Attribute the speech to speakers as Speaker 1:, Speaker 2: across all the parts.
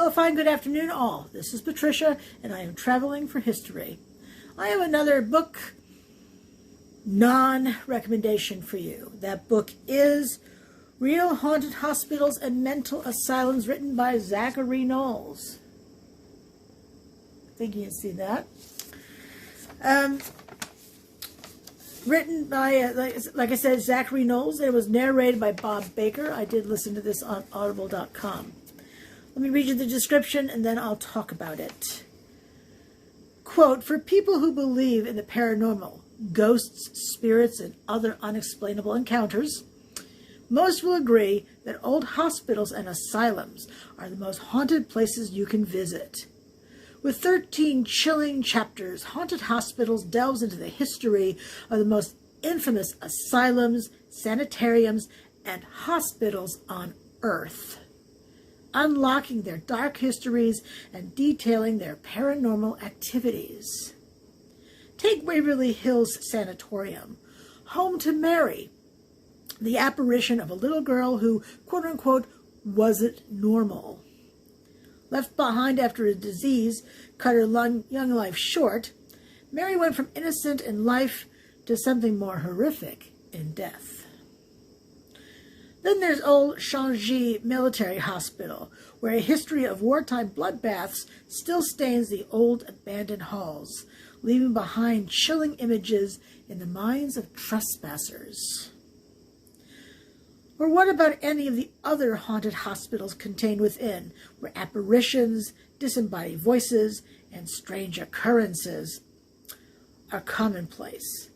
Speaker 1: Well, fine, good afternoon all. This is Patricia, and I am traveling for history. I have another book non-recommendation for you. That book is Real Haunted Hospitals and Mental Asylums, written by Zachary Knowles. I think you can see that. Written by, like I said, Zachary Knowles. It was narrated by Bob Baker. I did listen to this on audible.com. Let me read you the description and then I'll talk about it. Quote, for people who believe in the paranormal, ghosts, spirits, and other unexplainable encounters, most will agree that old hospitals and asylums are the most haunted places you can visit. With 13 chilling chapters, Haunted Hospitals delves into the history of the most infamous asylums, sanitariums, and hospitals on Earth, unlocking their dark histories and detailing their paranormal activities. Take Waverly Hills Sanatorium, home to Mary, the apparition of a little girl who, quote-unquote, wasn't normal. Left behind after a disease cut her young life short, Mary went from innocent in life to something more horrific in death. Then there's Old Changi Military Hospital, where a history of wartime bloodbaths still stains the old abandoned halls, leaving behind chilling images in the minds of trespassers. Or what about any of the other haunted hospitals contained within, where apparitions, disembodied voices, and strange occurrences are commonplace?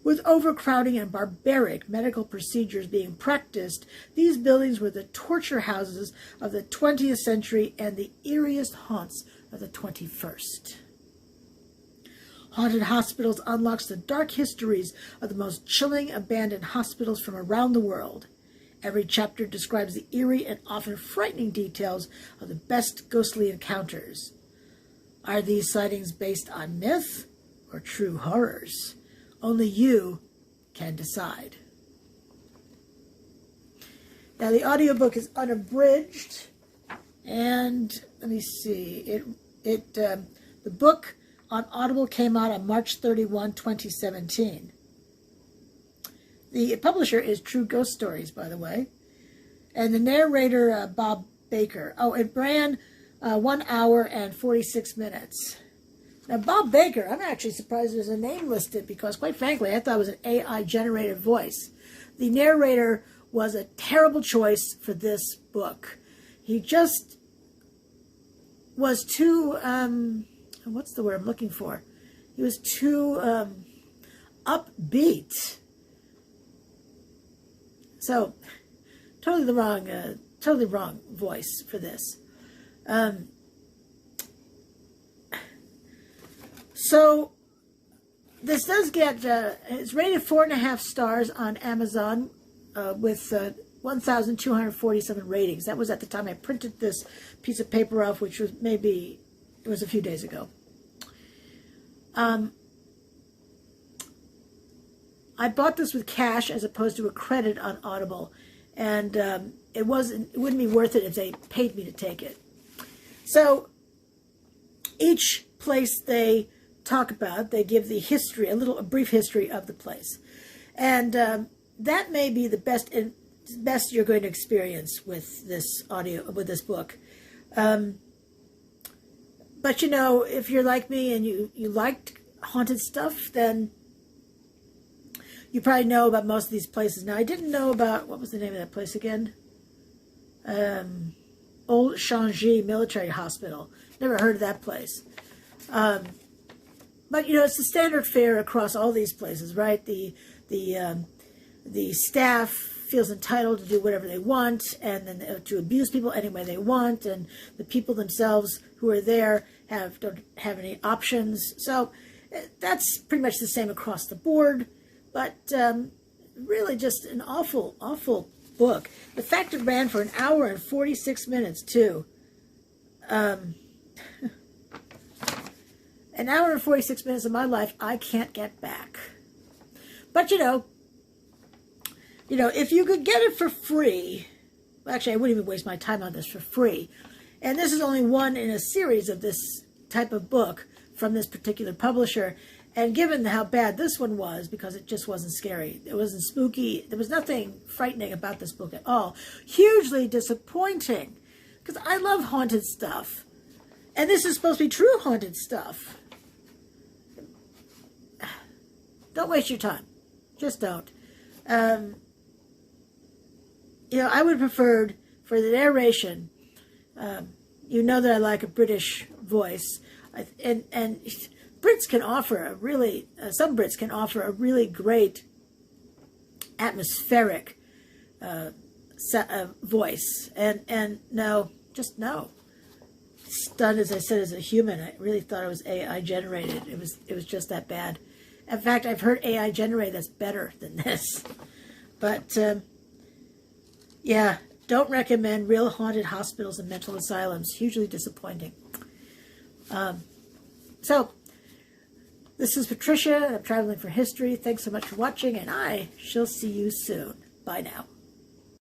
Speaker 1: With overcrowding and barbaric medical procedures being practiced, these buildings were the torture houses of the 20th century and the eeriest haunts of the 21st. Haunted Hospitals unlocks the dark histories of the most chilling abandoned hospitals from around the world. Every chapter describes the eerie and often frightening details of the best ghostly encounters. Are these sightings based on myth or true horrors? Only you can decide. Now, the audiobook is unabridged, and let me see. The book on Audible came out on March 31, 2017. The publisher is True Ghost Stories, by the way. And the narrator, Bob Baker. Oh, it ran 1 hour and 46 minutes. Now, Bob Baker, I'm actually surprised there's a name listed because, quite frankly, I thought it was an AI-generated voice. The narrator was a terrible choice for this book. He just was too, what's the word I'm looking for? He was too upbeat. So, totally wrong voice for this. So, this does get, it's rated 4.5 stars on Amazon with 1,247 ratings. That was at the time I printed this piece of paper off, which was it was a few days ago. I bought this with cash as opposed to a credit on Audible, and it wouldn't be worth it if they paid me to take it. So each place they talk about, they give the history, a brief history of the place, and that may be the best you're going to experience with this book. But you know, if you're like me and you liked haunted stuff, then you probably know about most of these places. Now, I didn't know about, what was the name of that place again? Old Changi Military Hospital. Never heard of that place. But, you know, it's the standard fare across all these places, right? The staff feels entitled to do whatever they want, and then to abuse people any way they want, and the people themselves who are there don't have any options. So that's pretty much the same across the board. But really just an awful, awful book. The fact it ran for 1 hour and 46 minutes, too. An hour and 46 minutes of my life I can't get back. But, you know, if you could get it for free, well, actually, I wouldn't even waste my time on this for free. And this is only one in a series of this type of book from this particular publisher. And given how bad this one was, because it just wasn't scary, it wasn't spooky, there was nothing frightening about this book at all. Hugely disappointing, because I love haunted stuff. And this is supposed to be true haunted stuff. Don't waste your time. Just don't. You know, I would have preferred for the narration, you know that I like a British voice, and Brits can offer a really, some Brits can offer a really great atmospheric voice, and no, just no. Stunned, as I said, as a human, I really thought it was AI generated. It was just that bad. In fact, I've heard AI generated that's better than this. But yeah, don't recommend real haunted hospitals and mental asylums. Hugely disappointing. So, this is Patricia. I'm traveling for history. Thanks so much for watching, and I shall see you soon. Bye now.